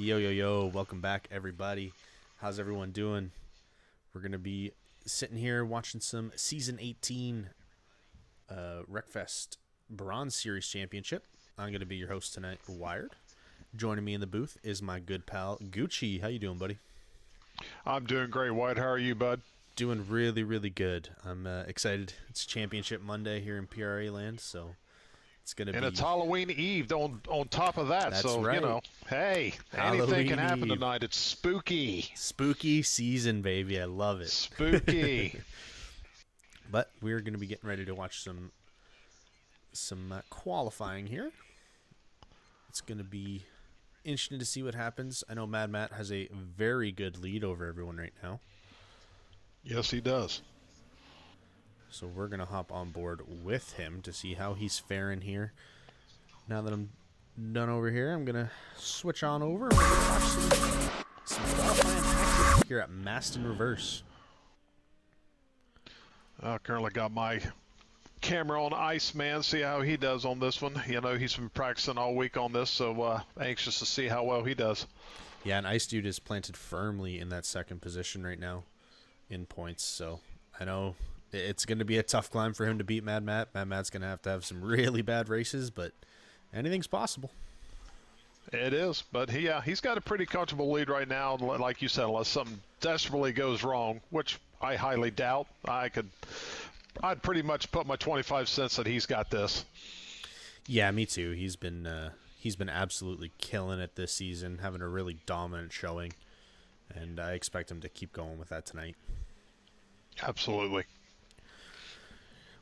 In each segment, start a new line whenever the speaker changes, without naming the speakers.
Yo, yo, yo, welcome back, everybody. How's everyone doing? We're going to be sitting here watching some Season 18 Wreckfest Bronze Series Championship. I'm going to be your host tonight, Wired. Joining me in the booth is my good pal, Gucci. How you doing, buddy?
I'm doing great, White. How are you, bud?
Doing really, really good. I'm excited. It's Championship Monday here in PRA land, so it's going to be...
And it's Halloween Eve on top of that.
That's
so,
right.
You know, hey,
Halloween
anything can happen
Eve.
tonight. It's spooky.
Spooky season, baby. I love it.
Spooky.
But we're going to be getting ready to watch some qualifying here. It's going to be interesting to see what happens. I know Mad Matt has a very good lead over everyone right now.
Yes, he does.
So we're going to hop on board with him to see how he's faring here. Now that I'm done over here, I'm going to switch on over and we're going to watch some qualifying action here at Maston Reverse.
I currently got my camera on Ice Man, see how he does on this one. You know, he's been practicing all week on this, so anxious to see how well he does.
Yeah, and Ice Dude is planted firmly in that second position right now in points, so I know it's going to be a tough climb for him to beat Mad Matt. Mad Matt's going to have some really bad races, but anything's possible.
It is, but he's got a pretty comfortable lead right now, like you said, unless something desperately goes wrong, which I highly doubt. I'd pretty much put my 25 cents that he's got this.
Yeah, me too. He's been absolutely killing it this season, having a really dominant showing, and I expect him to keep going with that tonight.
Absolutely.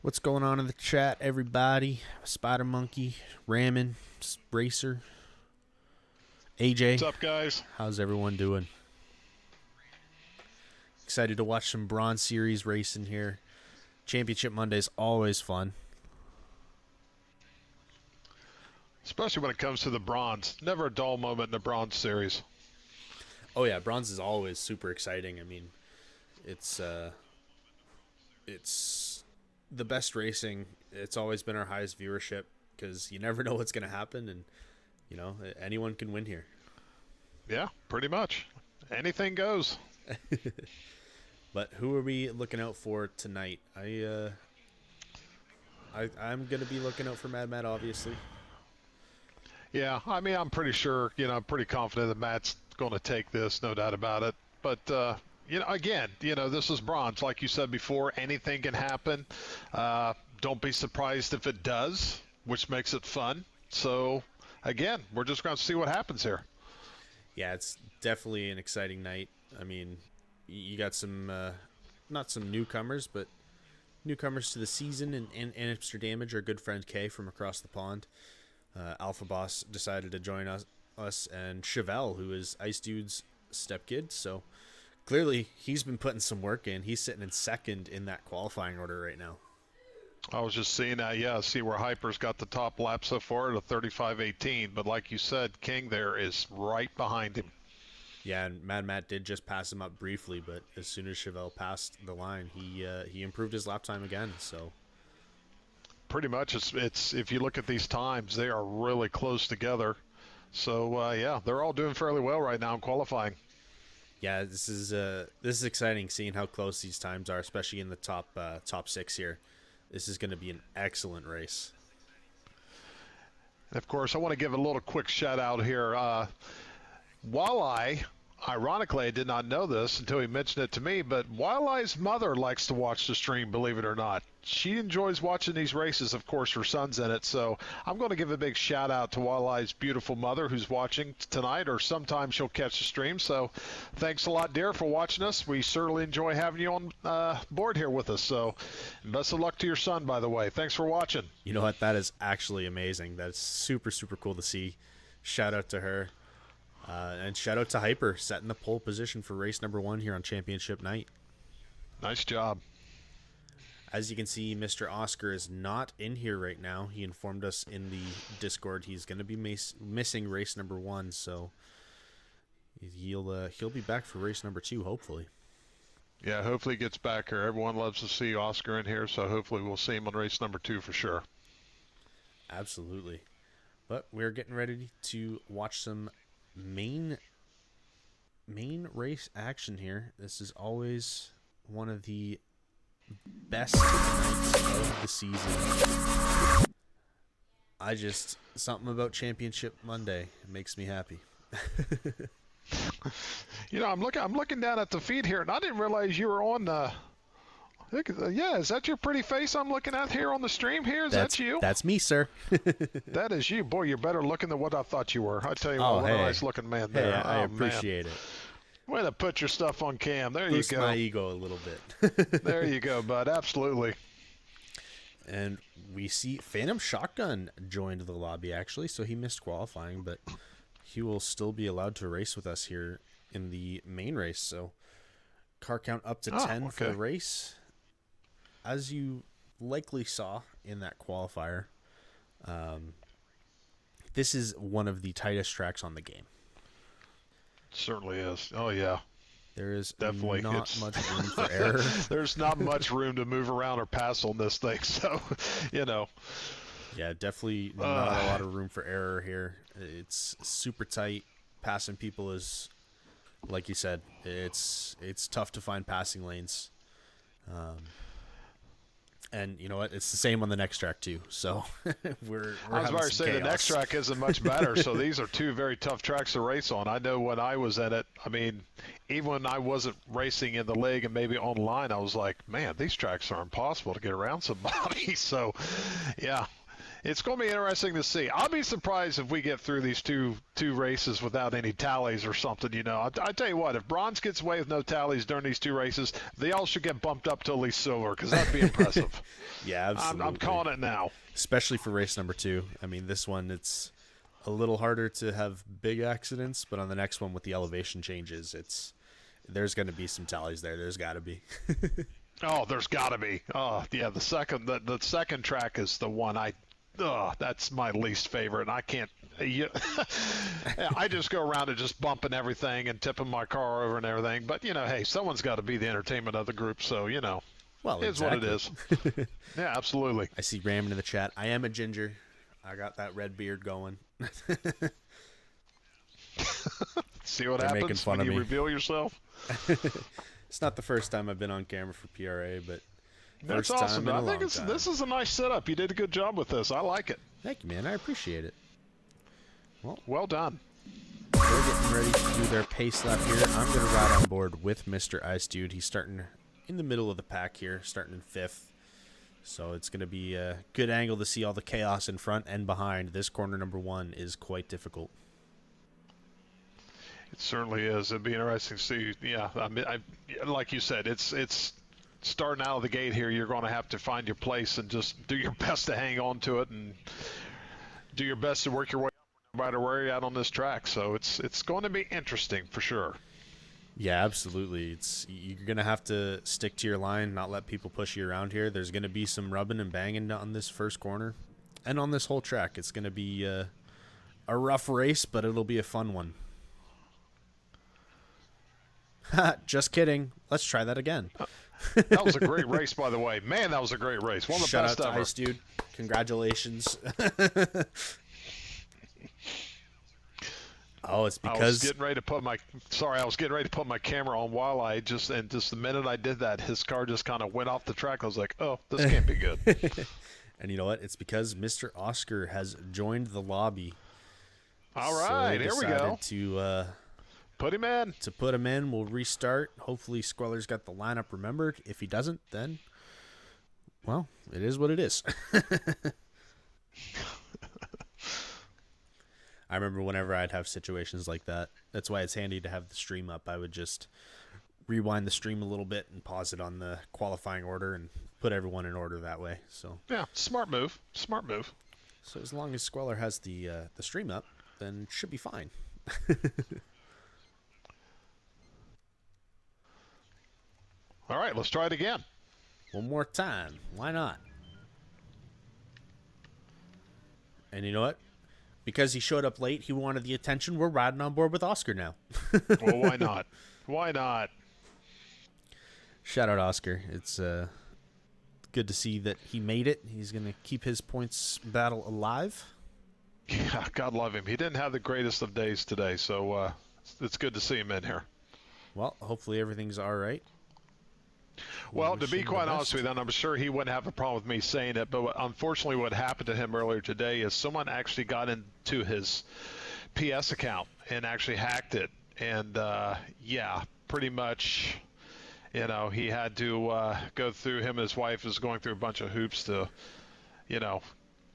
What's going on in the chat, everybody? Spider Monkey, Ramen, Racer, AJ.
What's up, guys?
How's everyone doing? Excited to watch some Bronze Series racing here. Championship Monday's always fun.
Especially when it comes to the bronze. Never a dull moment in the bronze series.
Oh yeah, bronze is always super exciting. I mean, it's the best racing. It's always been our highest viewership because you never know what's going to happen, and you know anyone can win here.
Yeah, pretty much. Anything goes.
But who are we looking out for tonight? I'm going to be looking out for Mad Matt, obviously.
Yeah, I mean, I'm pretty sure, I'm pretty confident that Matt's going to take this, no doubt about it. But, again, this is bronze. Like you said before, anything can happen. Don't be surprised if it does, which makes it fun. So, again, we're just going to see what happens here.
Yeah, it's definitely an exciting night. I mean, you got some, not some newcomers, but newcomers to the season, and Amsterdamage, our good friend Kay from across the pond. Alpha Boss decided to join us, and Chevelle, who is Ice Dude's stepkid. So clearly he's been putting some work in. He's sitting in second in that qualifying order right now.
I was just seeing that, see where Hyper's got the top lap so far at a 35.18. But like you said, King there is right behind him.
Yeah, and Mad Matt did just pass him up briefly, but as soon as Chevelle passed the line, he improved his lap time again. So
pretty much, it's if you look at these times, they are really close together. So they're all doing fairly well right now in qualifying.
Yeah, this is exciting seeing how close these times are, especially in the top six here. This is going to be an excellent race.
And of course, I want to give a little quick shout out here. Walleye, ironically, I did not know this until he mentioned it to me, but Walleye's mother likes to watch the stream, believe it or not. She enjoys watching these races. Of course, her son's in it, so I'm going to give a big shout out to Walleye's beautiful mother who's watching tonight, or sometime she'll catch the stream. So thanks a lot, dear, for watching us. We certainly enjoy having you on board here with us. So best of luck to your son, by the way. Thanks for watching.
You know what? That is actually amazing. That's super, super cool to see. Shout out to her. And shout out to Hyper, setting the pole position for race number 1 here on Championship night.
Nice job.
As you can see, Mr. Oscar is not in here right now. He informed us in the Discord he's going to be missing race number 1, so he'll be back for race number 2, hopefully.
Yeah, hopefully he gets back here. Everyone loves to see Oscar in here, so hopefully we'll see him on race number 2 for sure.
Absolutely. But we're getting ready to watch some main main race action here. This is always one of the best nights of the season. Something about Championship Monday makes me happy.
I'm looking down at the feed here, and I didn't realize you were on. Yeah, is that your pretty face I'm looking at here on the stream? Here, is that you?
That's me, sir.
That is you, boy. You're better looking than what I thought you were. I tell you what a nice looking man there.
I appreciate it.
Way to put your stuff on cam. There
Boost
you go.
my ego a little bit.
There you go, bud. Absolutely.
And we see Phantom Shotgun joined the lobby, actually, so he missed qualifying, but he will still be allowed to race with us here in the main race. So car count up to 10 for the race. As you likely saw in that qualifier, this is one of the tightest tracks on the game.
Certainly is. Oh, yeah.
There is
definitely
not much room for error.
There's not much room to move around or pass on this thing, so,
Yeah, definitely not a lot of room for error here. It's super tight. Passing people is, like you said, it's tough to find passing lanes. And you know what? It's the same on the next track too. So we're
I was about to say
chaos.
The next track isn't much better. So these are two very tough tracks to race on. I know when I was in it, I mean, even when I wasn't racing in the league and maybe online, I was like, man, these tracks are impossible to get around somebody. So, yeah. It's going to be interesting to see. I'll be surprised if we get through these two races without any tallies or something. I tell you what, if bronze gets away with no tallies during these two races, they all should get bumped up to at least silver because that'd be impressive.
Yeah, absolutely.
I'm calling it now.
Especially for race number 2. I mean, this one, it's a little harder to have big accidents, but on the next one with the elevation changes, there's going to be some tallies there. There's got to be.
Oh, there's got to be. Oh, yeah, the second track is the one that's my least favorite. I can't. I just go around and just bumping everything and tipping my car over and everything. But hey, someone's got to be the entertainment of the group. So
well,
it's what it is. Yeah, absolutely.
I see Ramming in the chat. I am a ginger. I got that red beard going.
See what
They're making
happens
fun
when
of
you
me.
reveal yourself.
It's not the first time I've been on camera for PRA, but
that's
first
awesome.
time in a
I think
long time.
this is a nice setup. You did a good job with this. I like it.
Thank you, man. I appreciate it.
Well done.
They're getting ready to do their pace lap here. I'm going to ride on board with Mr. Ice Dude. He's starting in the middle of the pack here, starting in 5th. So it's going to be a good angle to see all the chaos in front and behind. This corner number 1 is quite difficult.
It certainly is. It'd be interesting to see. Yeah, I mean, like you said, it's starting out of the gate here. You're going to have to find your place and just do your best to hang on to it and do your best to work your way up no matter where you're at on this track. So it's going to be interesting for sure.
Yeah, absolutely. You're going to have to stick to your line, not let people push you around here. There's going to be some rubbing and banging on this first corner and on this whole track. It's going to be a rough race, but it'll be a fun one. Just kidding. Let's try that again.
That was a great race, by the way. Man, that was a great race. One of the
Shout
best
out to
ever.
Ice Dude. Congratulations. Oh, it's because
I was getting ready to put my camera on while just the minute I did that, his car just kind of went off the track. I was like, oh, this can't be good.
And you know what? It's because Mr. Oscar has joined the lobby.
All right,
so
here we go.
To
put him in.
To put him in, we'll restart. Hopefully, Squeller's got the lineup remembered. If he doesn't, then, well, it is what it is. I remember whenever I'd have situations like that. That's why it's handy to have the stream up. I would just rewind the stream a little bit and pause it on the qualifying order and put everyone in order that way. So
yeah, smart move. Smart move.
So as long as Squeller has the stream up, then it should be fine.
All right, let's try it again.
One more time. Why not? And you know what? Because he showed up late, he wanted the attention. We're riding on board with Oscar now.
Well, why not? Why not?
Shout out Oscar. It's good to see that he made it. He's going to keep his points battle alive.
Yeah, God love him. He didn't have the greatest of days today, so it's good to see him in here.
Well, hopefully everything's all right. We
Well, to
wish
be
him the
quite honest
best.
with you, and I'm sure he wouldn't have a problem with me saying it, but unfortunately what happened to him earlier today is someone actually got into his PS account and actually hacked it. And yeah, pretty much, he had to go through, him and his wife is going through a bunch of hoops to, you know,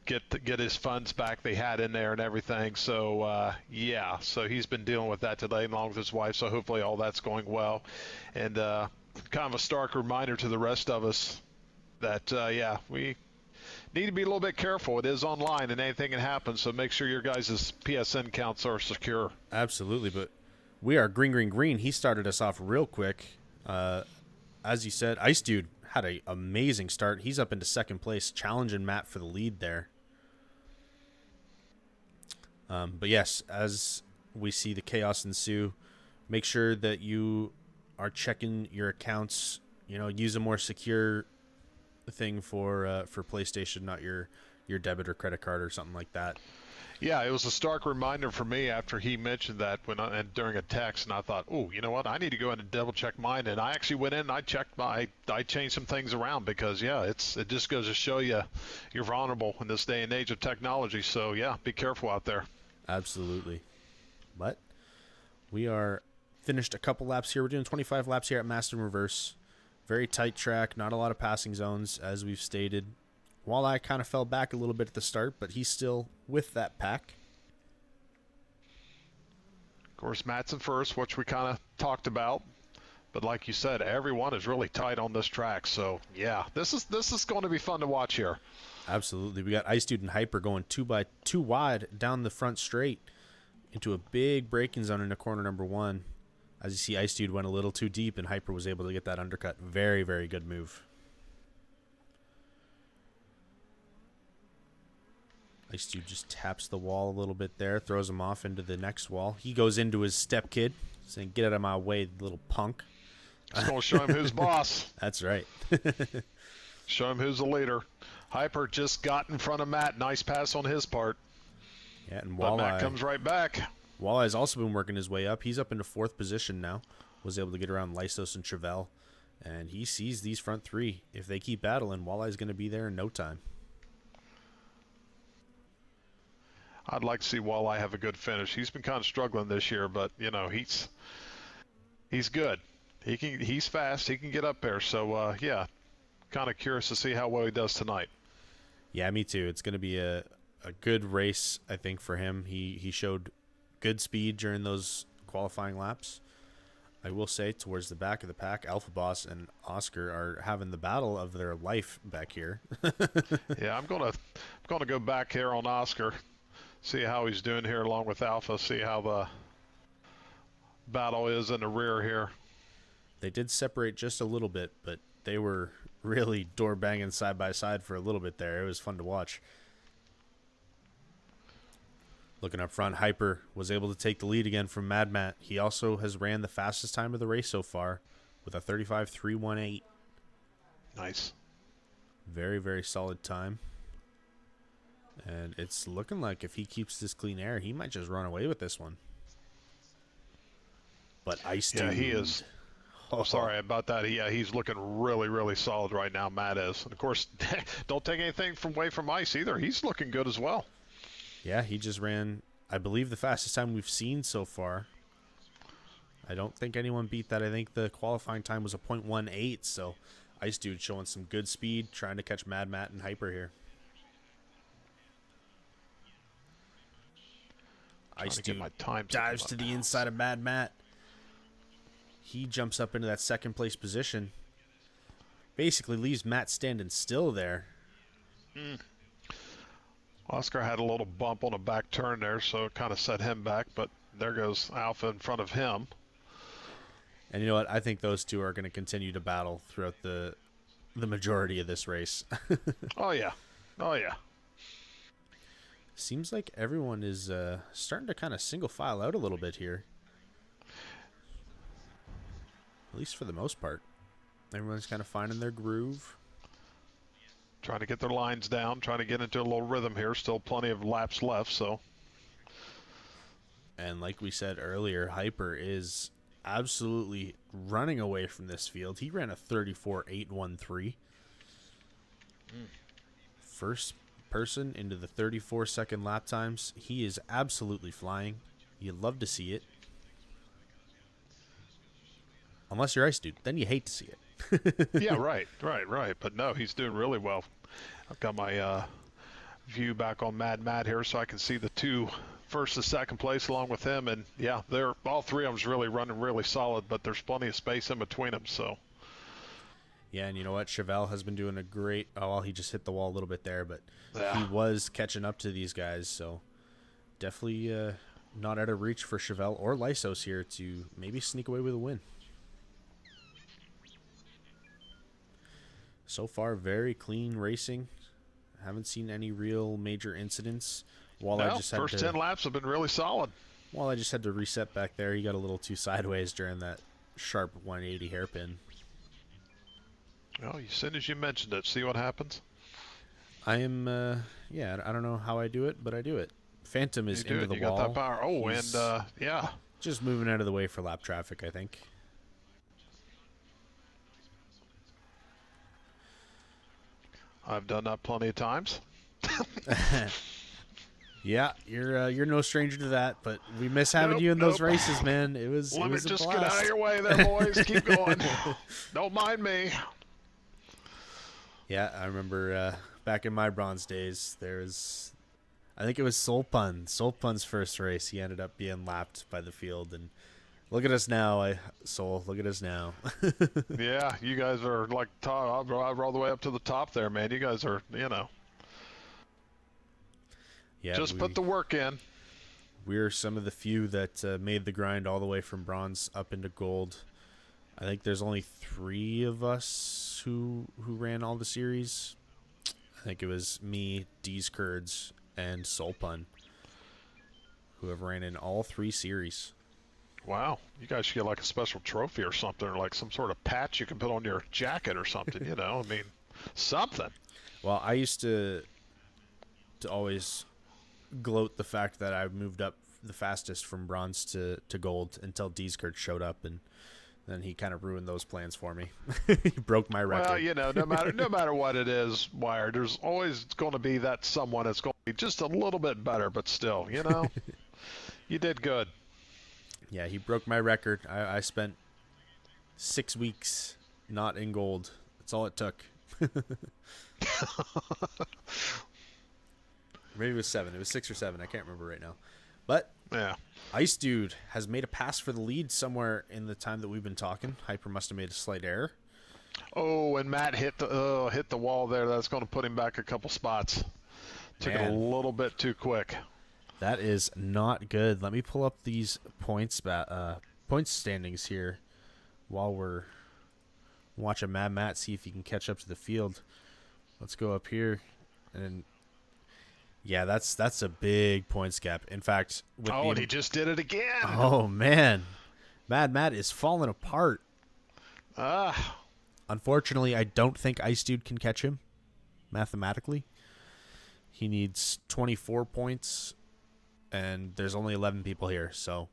get his funds back they had in there and everything. So yeah, so he's been dealing with that today along with his wife. So hopefully all that's going well, and kind of a stark reminder to the rest of us that yeah, we need to be a little bit careful. It is online and anything can happen. So make sure your guys' PSN counts are secure.
Absolutely, but we are green, green, green. He started us off real quick. As you said, Ice Dude had an amazing start. He's up into second place, challenging Matt for the lead there. But yes, as we see the chaos ensue, make sure that you are checking your accounts. Use a more secure thing for PlayStation, not your debit or credit card or something like that.
Yeah, it was a stark reminder for me after he mentioned that and during a text, and I thought, oh, you know what? I need to go in and double check mine. And I actually went in and I checked I changed some things around because yeah, it just goes to show you you're vulnerable in this day and age of technology. So yeah, be careful out there.
Absolutely. But we are finished a couple laps here. We're doing 25 laps here at Master Reverse. Very tight track, not a lot of passing zones, as we've stated. Walleye kind of fell back a little bit at the start, but he's still with that pack.
Of course, Matt's in first, which we kind of talked about. But like you said, everyone is really tight on this track. So yeah, this is going to be fun to watch here.
Absolutely. We got Ice Dude and Hyper going 2 wide down the front straight into a big braking zone into corner number 1. As you see, Ice Dude went a little too deep, and Hyper was able to get that undercut. Very, very good move. Ice Dude just taps the wall a little bit there, throws him off into the next wall. He goes into his step kid, saying, "Get out of my way, little punk."
Just going to show him who's boss.
That's right.
Show him who's the leader. Hyper just got in front of Matt. Nice pass on his part.
Yeah, and
But Matt comes right back.
Walleye's also been working his way up. He's up into 4th position now. Was able to get around Lysos and Chevelle. And he sees these front 3. If they keep battling, Walleye's going to be there in no time.
I'd like to see Walleye have a good finish. He's been kind of struggling this year, but he's good. He's fast. He can get up there. So yeah, kind of curious to see how well he does tonight.
Yeah, me too. It's going to be a good race, I think, for him. He showed good speed during those qualifying laps. I will say, towards the back of the pack, Alpha Boss and Oscar are having the battle of their life back here.
Yeah, I'm gonna go back here on Oscar, see how he's doing here along with Alpha, see how the battle is in the rear here.
They did separate just a little bit, but they were really door banging side by side for a little bit there. It was fun to watch. Looking up front, Hyper was able to take the lead again from Mad Matt. He also has ran the fastest time of the race so far with a 35.318.
Nice.
Very, very solid time. And it's looking like if he keeps this clean air, he might just run away with this one. But Ice Dude.
Yeah, he is. Oh, sorry about that. Yeah, he's looking really, really solid right now, Matt is. And, of course, don't take anything away from Ice either. He's looking good as well.
Yeah, he just ran, I believe, the fastest time we've seen so far. I don't think anyone beat that. I think the qualifying time was a .18, so Ice Dude showing some good speed, trying to catch Mad Matt and Hyper here. Ice Dude dives to the inside of Mad Matt. He jumps up into that 2nd place position. Basically leaves Matt standing still there.
Oscar had a little bump on a back turn there, so it kind of set him back, but there goes Alpha in front of him.
And you know what? I think those two are going to continue to battle throughout the majority of this race.
Oh, yeah. Oh, yeah.
Seems like everyone is starting to kind of single file out a little bit here. At least for the most part. Everyone's kind of finding their groove.
Trying to get their lines down, trying to get into a little rhythm here. Still plenty of laps left, so.
And like we said earlier, Hyper is absolutely running away from this field. He ran a 34.813. First person into the 34-second lap times. He is absolutely flying. You love to see it. Unless you're Ice Dude, then you hate to see it.
Yeah, right. But no, he's doing really well. I've got my view back on Mad Matt here so I can see the two first and second place along with him. And yeah, they're all three of them's really running really solid, but there's plenty of space in between them. So
yeah, and you know what? Chevelle has been doing a great... Oh, well, he just hit the wall a little bit there, but
yeah.
he was catching up to these guys. So definitely not out of reach for Chevelle or Lysos here to maybe sneak away with a win. So far, very clean racing. Haven't seen any real major incidents.
First 10 laps have been really solid.
While I just had to reset back there, he got a little too sideways during that sharp 180 hairpin.
Well, as soon as you mentioned it, see what happens?
I am, yeah, I don't know how I do it, but I do it. Phantom is into the wall.
You got that power. Oh,
He's
yeah.
just moving out of the way for lap traffic, I think.
I've done that plenty of times.
Yeah, you're no stranger to that, but we miss having you in those races, man. It was
Let
it
me
was a
just
blast.
get out of your way there, boys. Keep going. Don't mind me.
Yeah, I remember back in my bronze days, I think it was Soulpun's first race. He ended up being lapped by the field, and look at us now, Soul. Look at us now.
Yeah, you guys are like top, all the way up to the top there, man. You guys are,
Yeah,
just put the work in.
We're some of the few that made the grind all the way from bronze up into gold. I think there's only 3 of us who ran all the series. I think it was me, D's Kurds, and Soulpun who have ran in all 3 series.
Wow, you guys should get like a special trophy or something, or like some sort of patch you can put on your jacket or something, I mean, something.
Well, I used to always gloat the fact that I moved up the fastest from bronze to gold until Deeskert showed up, and then he kind of ruined those plans for me. He broke my record.
Well, no matter what it is, Wired, there's always going to be that someone that's going to be just a little bit better, but still, you did good.
Yeah, he broke my record. I spent 6 weeks not in gold. That's all it took. Maybe it was 7. It was 6 or 7. I can't remember right now. But
yeah,
Ice Dude has made a pass for the lead somewhere in the time that we've been talking. Hyper must have made a slight error.
Oh, and Matt hit the wall there. That's going to put him back a couple spots. Took it a little bit too quick.
That is not good. Let me pull up these points standings here while we're watching Mad Matt see if he can catch up to the field. Let's go up here, and yeah, that's a big points gap. In fact,
and he just did it again.
Oh man, Mad Matt is falling apart. Unfortunately, I don't think Ice Dude can catch him mathematically. He needs 24 points. And there's only 11 people here, so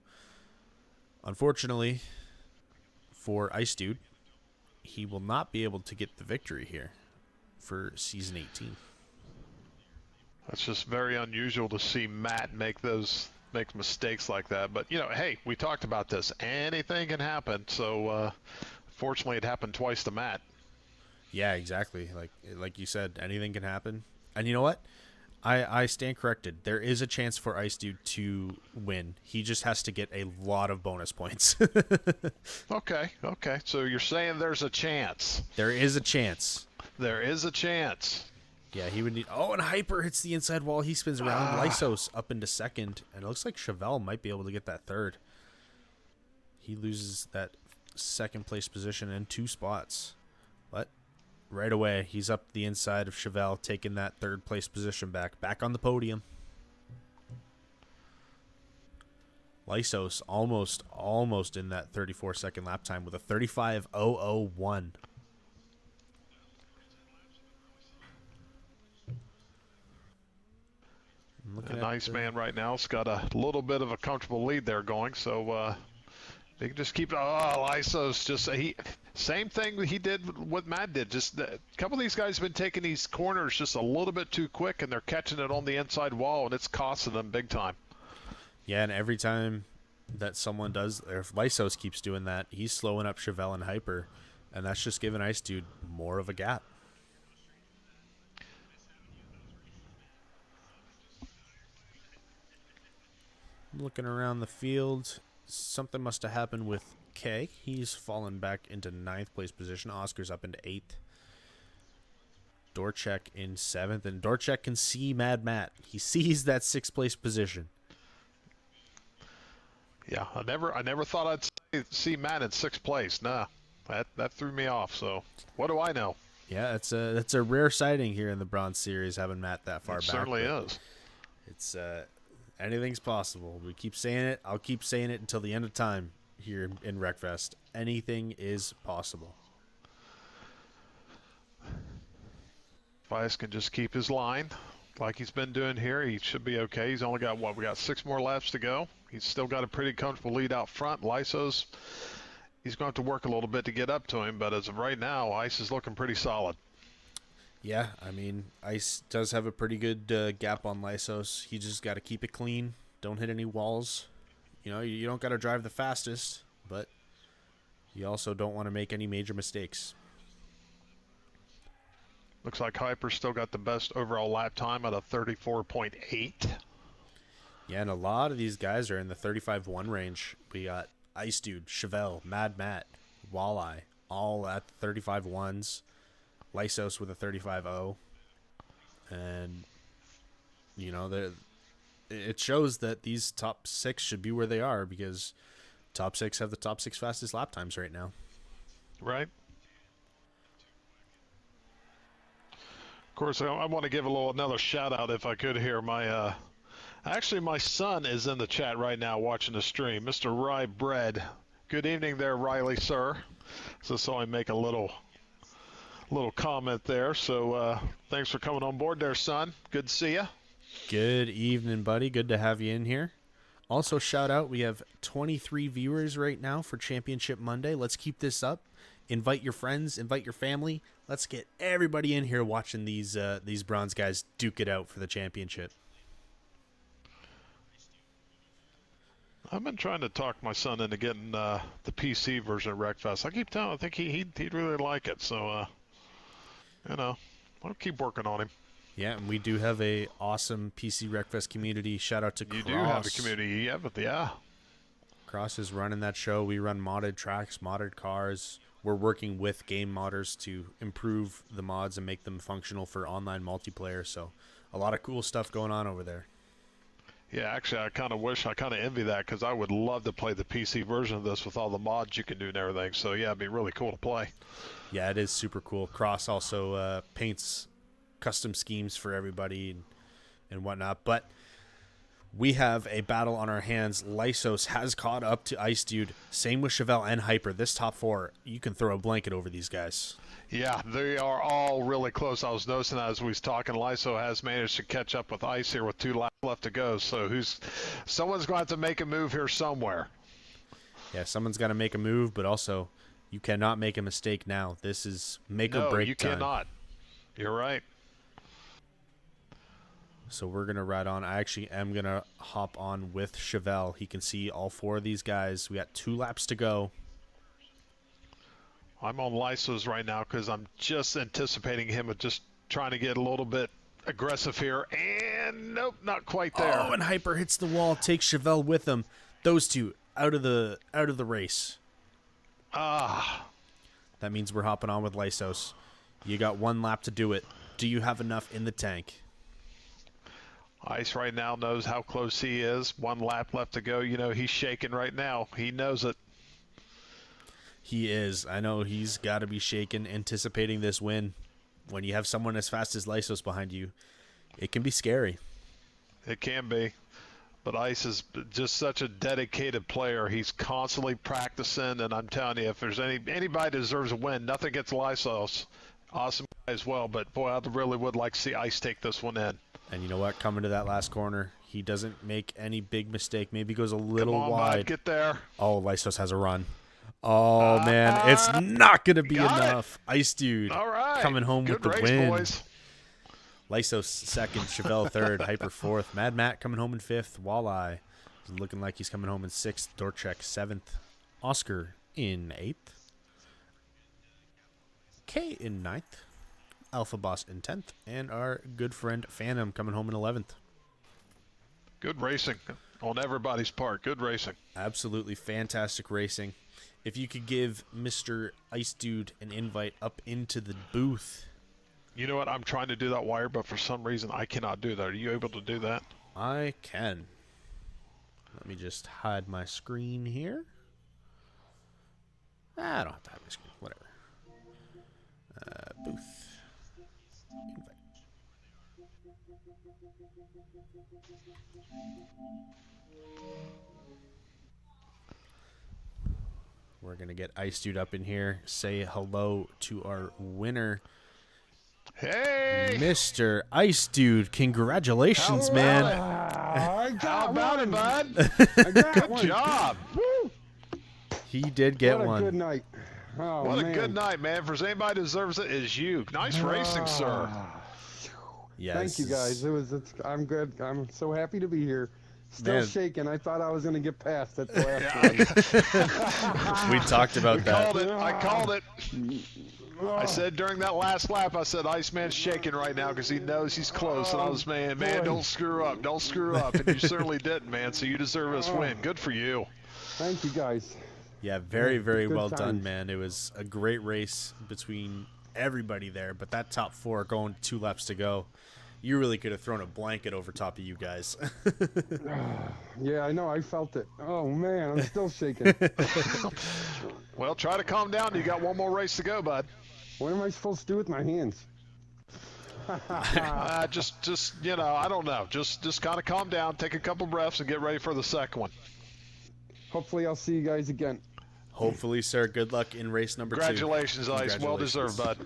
unfortunately for Ice Dude, he will not be able to get the victory here for Season 18.
That's just very unusual to see Matt make mistakes like that. But, hey, we talked about this. Anything can happen, so fortunately it happened twice to Matt.
Yeah, exactly. Like you said, anything can happen. And you know what? I stand corrected. There is a chance for Ice Dude to win. He just has to get a lot of bonus points.
Okay. So you're saying there's a chance.
There is a chance.
There is a chance.
Yeah, he would need... Oh, and Hyper hits the inside wall. He spins around. Lysos up into second. And it looks like Chevelle might be able to get that third. He loses that second place position in 2 spots. But... right away, he's up the inside of Chevelle, taking that third place position back on the podium. Lysos almost in that 34-second lap time with a 35.001.
A nice man right now. It's got a little bit of a comfortable lead there going, so He can just keep. Oh, Lyso's just same thing he did. What Matt did. Just a couple of these guys have been taking these corners just a little bit too quick, and they're catching it on the inside wall, and it's costing them big time.
Yeah, and every time that someone does, or if Lysos keeps doing that, he's slowing up Chevelle and Hyper, and that's just giving Ice Dude more of a gap. Looking around the field, something must have happened with K. He's fallen back into 9th place position. Oscar's up into 8th. Dorchek in 7th, and Dorchek can see Mad Matt. He sees that 6th place position.
Yeah, I never thought I'd see Matt in 6th place. Nah, that threw me off. So what do I know?
Yeah, that's a rare sighting here in the Bronze Series, having Matt that far back.
It certainly is.
It's anything's possible. We keep saying it. I'll keep saying it until the end of time here in Wreckfest. Anything is possible.
If Ice can just keep his line like he's been doing here, he should be okay. He's only got, we got 6 more laps to go. He's still got a pretty comfortable lead out front. Lysos, he's going to have to work a little bit to get up to him, but as of right now, Ice is looking pretty solid.
Yeah, I mean, Ice does have a pretty good gap on Lysos. He just got to keep it clean. Don't hit any walls. You know, you don't got to drive the fastest, but you also don't want to make any major mistakes.
Looks like Hyper's still got the best overall lap time at a 34.8.
Yeah, and a lot of these guys are in the 35-1 range. We got Ice Dude, Chevelle, Mad Matt, Walleye, all at the 35-1s. Lysos with a 35-0. And, you know, it shows that these top 6 should be where they are because top 6 have the top 6 fastest lap times right now.
Right. Of course, I want to give another shout out if I could here. Actually, my son is in the chat right now watching the stream. Mr. Rye Bread. Good evening there, Riley, sir. So I make a little comment there. So thanks for coming on board there, son. Good to see you.
Good evening, buddy. Good to have you in here. Also, shout out, we have 23 viewers right now for Championship Monday. Let's keep this up. Invite your friends, invite your family. Let's get everybody in here watching these bronze guys duke it out for the championship.
I've been trying to talk my son into getting the PC version of Wreckfest. I keep telling him I think he'd really like it. So, you know, I'll keep working on him.
Yeah, and we do have a awesome PC Wreckfest community. Shout out to Cross.
You do have a community, yeah.
Cross is running that show. We run modded tracks, modded cars. We're working with game modders to improve the mods and make them functional for online multiplayer. So a lot of cool stuff going on over there.
Yeah, actually, I kind of envy that because I would love to play the PC version of this with all the mods you can do and everything. So yeah, it'd be really cool to play.
Yeah, it is super cool. Cross also paints custom schemes for everybody and whatnot. But we have a battle on our hands. Lysos has caught up to Ice Dude. Same with Chevelle and Hyper. This top 4, you can throw a blanket over these guys.
Yeah, they are all really close. I was noticing that as we was talking. Lyso has managed to catch up with Ice here with 2 laps left to go. So someone's going to have to make a move here somewhere.
Yeah, someone's got to make a move, but also you cannot make a mistake now. This is make or break time.
No, you cannot. You're right.
So we're going to ride on. I actually am going to hop on with Chevelle. He can see all 4 of these guys. We got 2 laps to go.
I'm on Lysos right now because I'm just anticipating him of just trying to get a little bit aggressive here. And nope, not quite there.
Oh, and Hyper hits the wall, takes Chevelle with him. Those 2 out of the race. That means we're hopping on with Lysos. You got 1 lap to do it. Do you have enough in the tank?
Ice right now knows how close he is. 1 lap left to go. You know, he's shaking right now. He knows it.
He is. I know he's got to be shaking, anticipating this win. When you have someone as fast as Lysos behind you, it can be scary.
It can be. But Ice is just such a dedicated player. He's constantly practicing, and I'm telling you, if there's anybody deserves a win, nothing against Lysos. Awesome guy as well, but boy, I really would like to see Ice take this one in.
And you know what? Coming to that last corner, he doesn't make any big mistake. Maybe goes a
Come
little
on,
wide.
bud, get there.
Oh, Lysos has a run. Oh, man. It's not going to be
got
enough. Ice Dude
All right.
coming home
Good
with the
race,
win.
boys.
Lysos second, Chevelle third, Hyper fourth, Mad Matt coming home in fifth, Walleye looking like he's coming home in sixth, Dorchek seventh, Oscar in eighth, K in ninth, Alpha Boss in 10th, and our good friend Phantom coming home in 11th.
Good racing on everybody's part. Good racing.
Absolutely fantastic racing. If you could give Mr. Ice Dude an invite up into the booth.
You know what? I'm trying to do that wire, but for some reason I cannot do that. Are you able to do that?
I can. Let me just hide my screen here. I don't have to hide my screen. Whatever. Booth. Invite. We're going to get Ice Dude up in here. Say hello to our winner.
Hey!
Mr. Ice Dude, congratulations, man.
How about it, bud?
I got
Good
one.
job. Woo!
He did get
What a
one.
good night. Oh,
What
man.
a good night, man. For anybody who deserves it, is you. Nice racing, sir.
Yeah,
Thank you, guys. I'm good. I'm so happy to be here. Still
Man.
shaking. I thought I was going to get past at the last one.
We talked about that.
I called it. I said during that last lap, I said, Iceman's shaking right now because he knows he's close. And I was, man,
boy.
don't screw up. Don't screw up. And you certainly didn't, man. So you deserve this win. Good for you.
Thank you, guys.
Yeah, very, very
Good
well done,
times.
man. It was a great race between everybody there, but that top four going 2 laps to go, you really could have thrown a blanket over top of you guys.
Yeah, I know. I felt it. Oh, man. I'm still shaking.
Well, try to calm down. You got one more race to go, bud.
What am I supposed to do with my hands?
Just I don't know. Just kind of calm down, take a couple breaths, and get ready for the second one.
Hopefully, I'll see you guys again.
Hopefully, sir. Good luck in race number 2.
Congratulations, Ice. Well deserved, bud.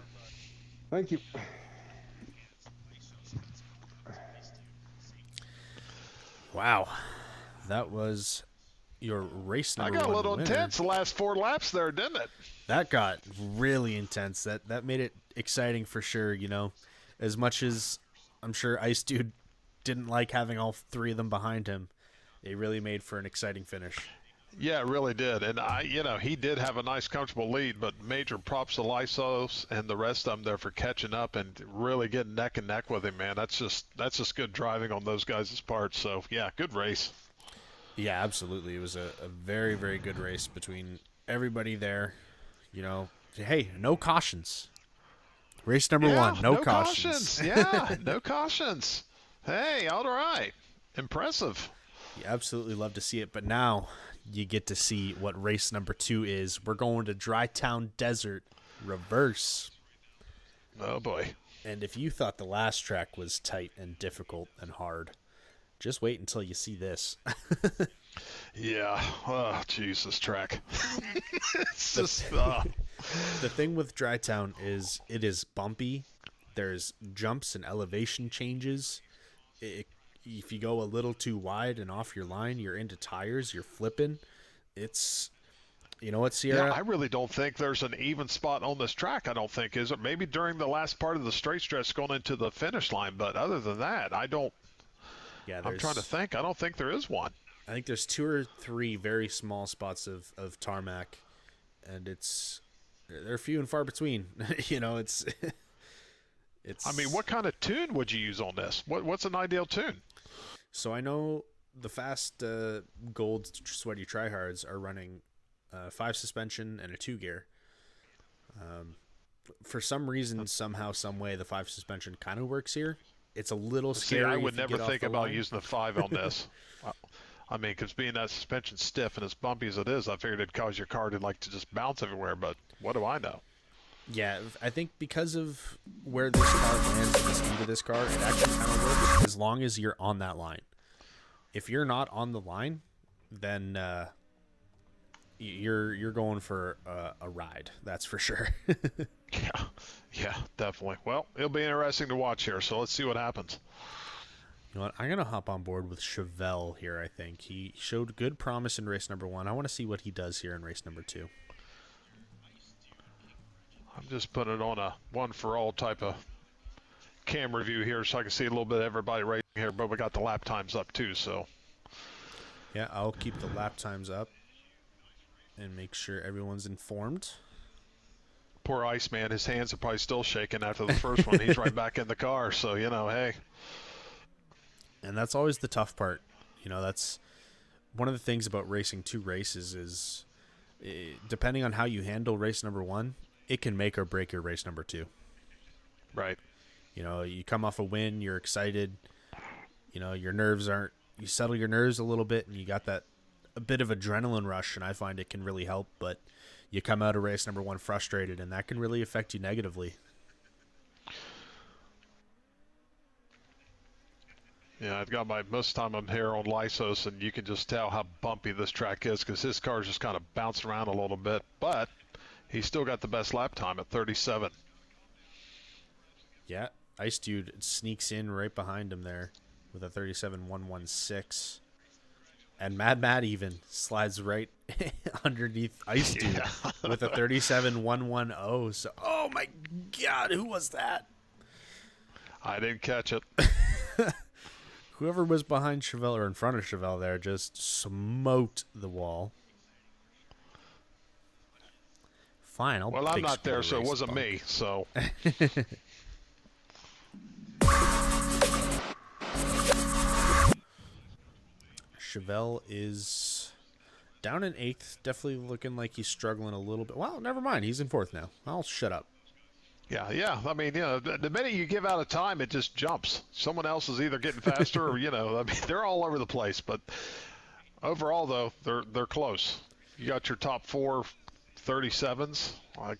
Thank you.
Wow. That was your race
I
number
got a
1
little
winner.
intense the last 4 laps there, didn't it?
That got really intense. That made it exciting for sure, you know. As much as I'm sure Ice Dude didn't like having all 3 of them behind him, it really made for an exciting finish.
Yeah, it really did. And he did have a nice, comfortable lead, but major props to Lysos and the rest of them there for catching up and really getting neck and neck with him, man. That's just good driving on those guys' part. So yeah, good race.
Yeah, absolutely. It was a very, very good race between everybody there. You know, hey, no cautions. Race number 1, no cautions.
Yeah, no cautions. Hey, all right. Impressive.
You absolutely love to see it, but now you get to see what race number 2 is. We're going to Dry Town Desert Reverse.
Oh, boy.
And if you thought the last track was tight and difficult and hard, just wait until you see this.
Yeah. Oh, Jesus, track. It's just,
The thing with Dry Town is it is bumpy. There's jumps and elevation changes. If you go a little too wide and off your line, you're into tires, you're flipping. It's, you know what, Sierra?
Yeah, I really don't think there's an even spot on this track, I don't think, is it? Maybe during the last part of the straight stretch going into the finish line, but other than that, I'm trying to think. I don't think there is one.
I think there's 2 or 3 very small spots of tarmac, and they're few and far between. You know, it's.
I mean, what kind of tune would you use on this? What's an ideal tune?
So I know the fast gold sweaty tryhards are running 5 suspension and a 2 gear. For some reason, somehow, some way, the 5 suspension kind of works here. It's a little scary.
See, I would
if you
never
get off
think
the
about
line.
using the 5 on this. I mean, because being that suspension stiff and as bumpy as it is, I figured it'd cause your car to like to just bounce everywhere. But what do I know?
Yeah, I think because of where this car lands and the speed of this car, it actually kind of works as long as you're on that line. If you're not on the line, then you're going for a ride. That's for sure.
Yeah, definitely. Well, it'll be interesting to watch here. So let's see what happens.
know what? I'm going to hop on board with Chevelle here, I think. He showed good promise in race number 1. I want to see what he does here in race number 2.
I'm just putting it on a one-for-all type of camera view here so I can see a little bit of everybody racing here, but we got the lap times up too, so.
Yeah, I'll keep the lap times up and make sure everyone's informed.
Poor Iceman, his hands are probably still shaking after the first one. He's right back in the car, so, you know, hey.
And that's always the tough part. You know, that's one of the things about racing 2 races is depending on how you handle race number 1, it can make or break your race number 2.
Right.
You know, you come off a win, you're excited. You know, you settle your nerves a little bit and you got that a bit of adrenaline rush, and I find it can really help, but you come out of race number 1 frustrated, and that can really affect you negatively.
Yeah, I've got most of the time I'm here on Lysos, and you can just tell how bumpy this track is because his car's just kind of bouncing around a little bit, but he's still got the best lap time at 37.
Yeah, Ice Dude sneaks in right behind him there with a 37.116. And Mad Matt even slides right underneath Ice Dude with a 37.110. So, oh my God, who was that?
I didn't catch it.
Whoever was behind Chevelle or in front of Chevelle there just smoked the wall. Fine,
Well, I'm not there, so it wasn't me, so.
Chevelle is down in 8th, definitely looking like he's struggling a little bit. Well, never mind, he's in 4th now. I'll shut up.
Yeah. I mean, you know, the minute you give out a time, it just jumps. Someone else is either getting faster or, you know, I mean, they're all over the place. But overall, though, they're close. You got your top 4 37s. I'm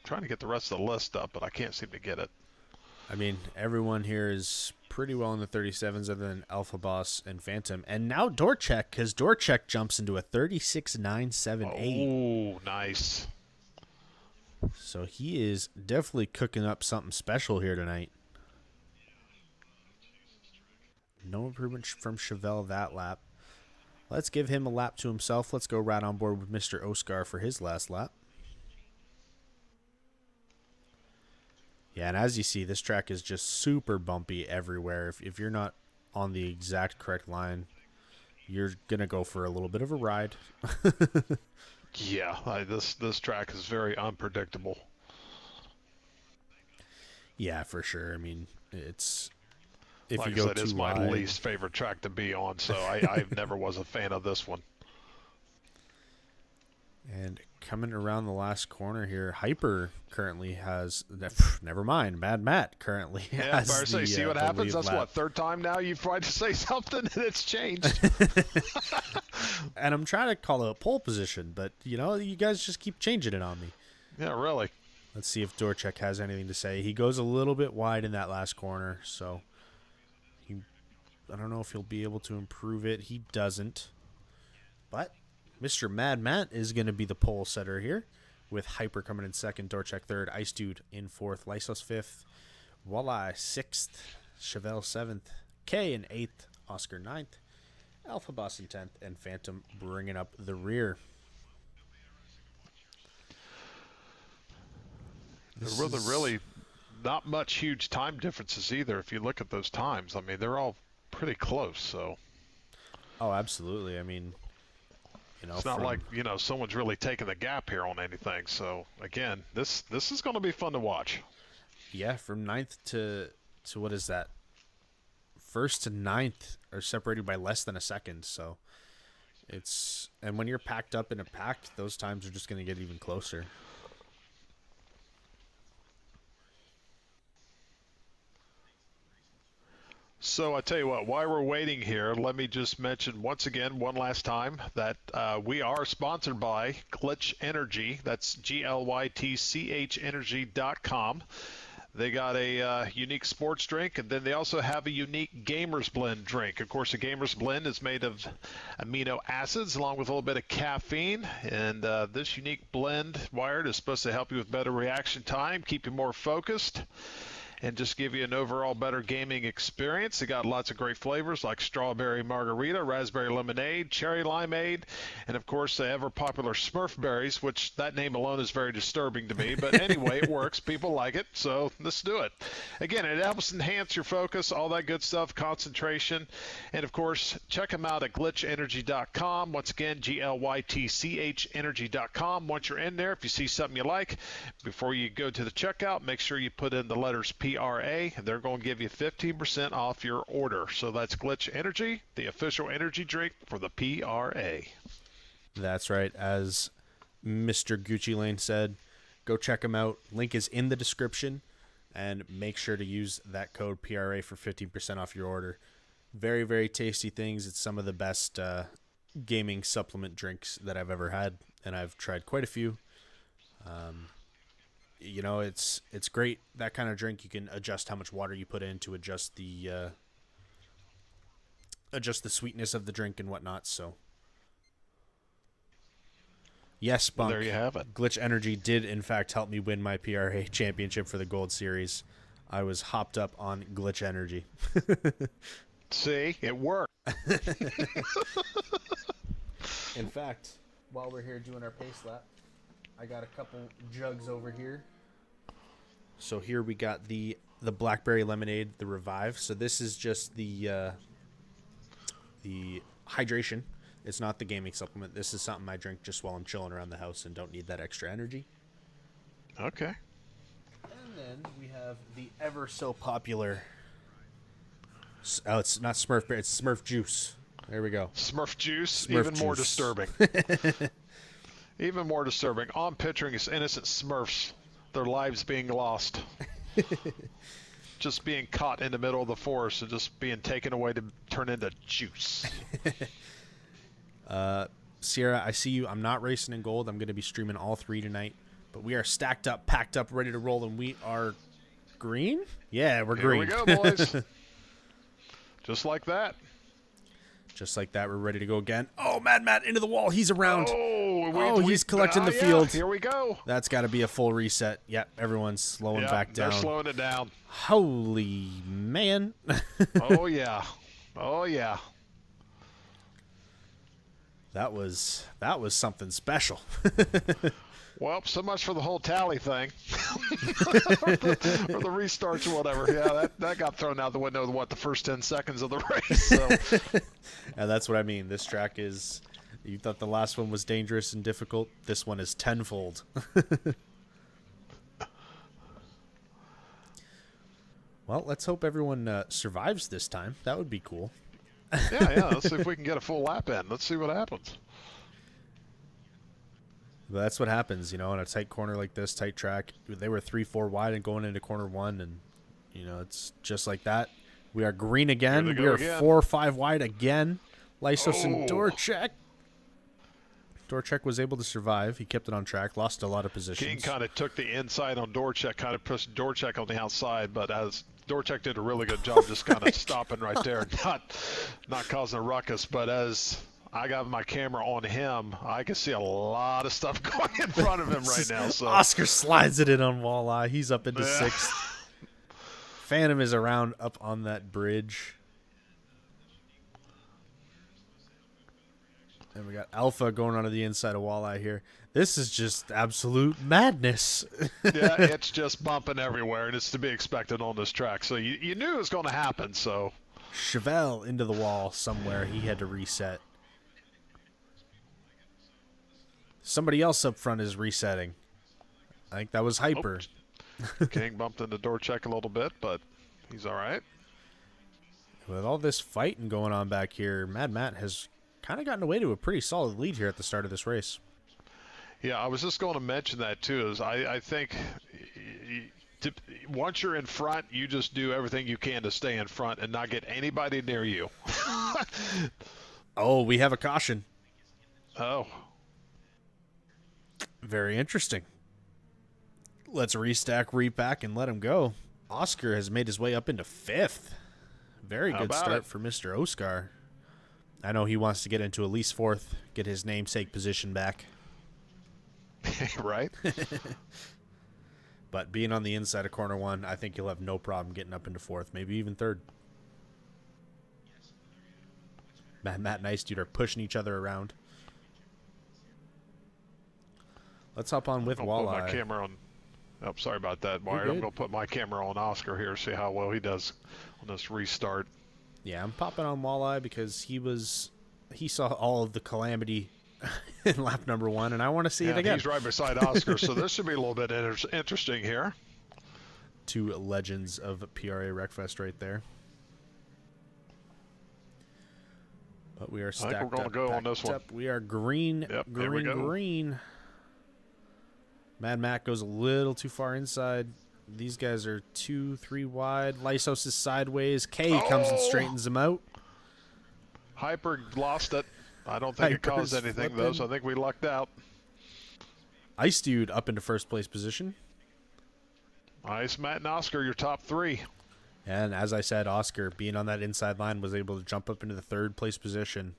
trying to get the rest of the list up, but I can't seem to get it.
I mean, everyone here is pretty well in the 37s other than Alpha Boss and Phantom. And now Dorchek, because Dorchek jumps into a 36.978.
Oh, nice.
So he is definitely cooking up something special here tonight. No improvement from Chevelle that lap. Let's give him a lap to himself. Let's go right on board with Mr. Oscar for his last lap. Yeah, and as you see, this track is just super bumpy everywhere. If you're not on the exact correct line, you're going to go for a little bit of a ride.
Yeah, this track is very unpredictable.
Yeah, for sure. I mean, it's if
like
you
I
go
said,
too
it's my
wide,
least favorite track to be on, so I never was a fan of this one.
And coming around the last corner here, Hyper currently has. Never mind, Mad Matt currently has.
Yeah, say, see what
the
happens.
lead
That's
lap.
what, third time now you've tried to say something and it's changed.
And I'm trying to call it a pole position, but you know, you guys just keep changing it on me.
Yeah, really.
Let's see if Dorchek has anything to say. He goes a little bit wide in that last corner, so I don't know if he'll be able to improve it. He doesn't. But Mr. Mad Matt is going to be the pole setter here, with Hyper coming in 2nd, Dorchek 3rd, Ice Dude in 4th, Lysos 5th, Walleye 6th, Chevelle 7th, K in 8th, Oscar 9th, Alpha Boss in 10th, and Phantom bringing up the rear.
There were really not much huge time differences either. If you look at those times, I mean, they're all pretty close. So.
Oh, absolutely. I mean, you know,
it's not like, you know, someone's really taking the gap here on anything. So again, this is going to be fun to watch.
Yeah, from 9th to what is that? 1st to 9th are separated by less than a second. So and when you're packed up in a pack, those times are just going to get even closer.
So I tell you what, while we're waiting here, let me just mention once again, one last time, that we are sponsored by Glitch Energy. That's GLYTCH Energy.com. They got a unique sports drink, and then they also have a unique Gamers Blend drink. Of course, a Gamers Blend is made of amino acids along with a little bit of caffeine. And this unique blend, Wired, is supposed to help you with better reaction time, keep you more focused, and just give you an overall better gaming experience. They got lots of great flavors like strawberry margarita, raspberry lemonade, cherry limeade, and of course the ever popular Smurf berries, which that name alone is very disturbing to me. But anyway, it works. People like it, so let's do it. Again, it helps enhance your focus, all that good stuff, concentration. And of course, check them out at glitchenergy.com. Once again, GLYTCH energy.com. Once you're in there, if you see something you like, before you go to the checkout, make sure you put in the letters PRA. They're going to give you 15% off your order. So that's Glitch Energy, the official energy drink for the PRA.
That's right. As Mr. Gucci Lane said, go check them out. Link is in the description, and make sure to use that code PRA for 15% off your order. Very, very tasty things. It's some of the best gaming supplement drinks that I've ever had, and I've tried quite a few. You know, it's great. That kind of drink, you can adjust how much water you put in to adjust the sweetness of the drink and whatnot. So, yes, Bunk,
There you have it.
Glitch Energy did in fact help me win my PRA championship for the Gold Series. I was hopped up on Glitch Energy.
See, it worked.
In fact, while we're here doing our pace lap, I got a couple jugs over here. So here we got the blackberry lemonade, the Revive. So this is just the hydration. It's not the gaming supplement. This is something I drink just while I'm chilling around the house and don't need that extra energy.
Okay.
And then we have the ever so popular. Oh, it's not Smurf Berry. It's Smurf Juice. There we go.
Smurf juice,
Smurf
even more
juice.
disturbing. Even more disturbing. All I'm picturing is innocent Smurfs, their lives being lost. Just being caught in the middle of the forest and just being taken away to turn into juice.
Sierra, I see you. I'm not racing in gold. I'm going to be streaming all three tonight. But we are stacked up, packed up, ready to roll, and we are green? Yeah, we're green.
Here we go, boys. Just like that.
Just like that, we're ready to go again. Oh, Mad Matt into the wall. He's around. He's collecting the
yeah,
field.
Here we go.
That's got to be a full reset. Yep, everyone's slowing back down.
They're slowing it down.
Holy man.
Oh, yeah. Oh, yeah.
That was something special.
Well, so much for the whole tally thing. or the restarts or whatever. Yeah, that got thrown out the window, the first 10 seconds of the race. So.
And that's what I mean. This track is, you thought the last one was dangerous and difficult. This one is tenfold. Well, let's hope everyone survives this time. That would be cool.
Yeah. Let's see if we can get a full lap in. Let's see what happens.
But that's what happens, in a tight corner like this, tight track. They were 3-4 wide and going into corner one, and it's just like that. We are green again. We are
again.
4 or 5 wide again. Lysos and Dorchek. Dorchek was able to survive. He kept it on track, lost a lot of positions.
King kind of took the inside on Dorchek, kind of pushed Dorchek on the outside, but as Dorchek did a really good job just kind of stopping right there, not causing a ruckus, but as I got my camera on him, I can see a lot of stuff going in front of him right now. So
Oscar slides it in on Walleye. He's up into 6th. Phantom is around up on that bridge. And we got Alpha going onto the inside of Walleye here. This is just absolute madness.
Yeah, it's just bumping everywhere, and it's to be expected on this track. So you knew it was going to happen. So
Chevelle into the wall somewhere. He had to reset. Somebody else up front is resetting. I think that was Hyper.
King bumped into Dorchek a little bit, but he's all right.
With all this fighting going on back here, Mad Matt has kind of gotten away to a pretty solid lead here at the start of this race.
Yeah, I was just going to mention that too. Is I think once you're in front, you just do everything you can to stay in front and not get anybody near you.
Oh, we have a caution.
Oh.
Very interesting. Let's restack, repack, and let him go. Oscar has made his way up into 5th. Very good start for Mr. Oscar. I know he wants to get into at least 4th, get his namesake position back.
Right?
But being on the inside of corner 1, I think you'll have no problem getting up into 4th, maybe even 3rd. Matt and Ice Dude are pushing each other around. Let's hop on with
I'll put my
Walleye.
camera on. Oh, sorry about that, Mario. I'm going to put my camera on Oscar here, see how well he does on this restart.
Yeah, I'm popping on Walleye because he saw all of the calamity in lap number 1, and I want to see it again.
He's right beside Oscar, so this should be a little bit interesting here.
2 legends of PRA Wreckfest right there. But we are stacked up.
I think we're going to go on this one.
We are green, green. Mad Matt goes a little too far inside. These guys are 2, 3 wide. Lysos is sideways. K comes and straightens him out.
Hyper lost it. I don't think it caused anything, though, so I think we lucked out.
Ice Dude up into 1st place position.
Ice, Matt, and Oscar, your top 3.
And as I said, Oscar, being on that inside line, was able to jump up into the 3rd place position.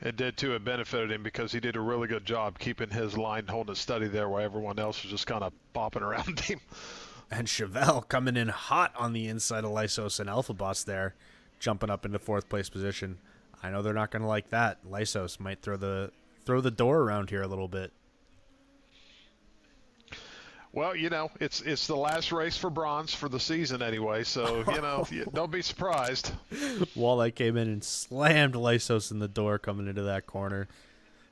It did, too. It benefited him because he did a really good job keeping his line, holding it steady there while everyone else was just kind of bopping around him.
And Chevelle coming in hot on the inside of Lysos and Alpha Boss there, jumping up into 4th place position. I know they're not going to like that. Lysos might throw the door around here a little bit.
Well, you know, it's the last race for bronze for the season anyway, so, you know, don't be surprised.
Walleye came in and slammed Lysos in the door coming into that corner.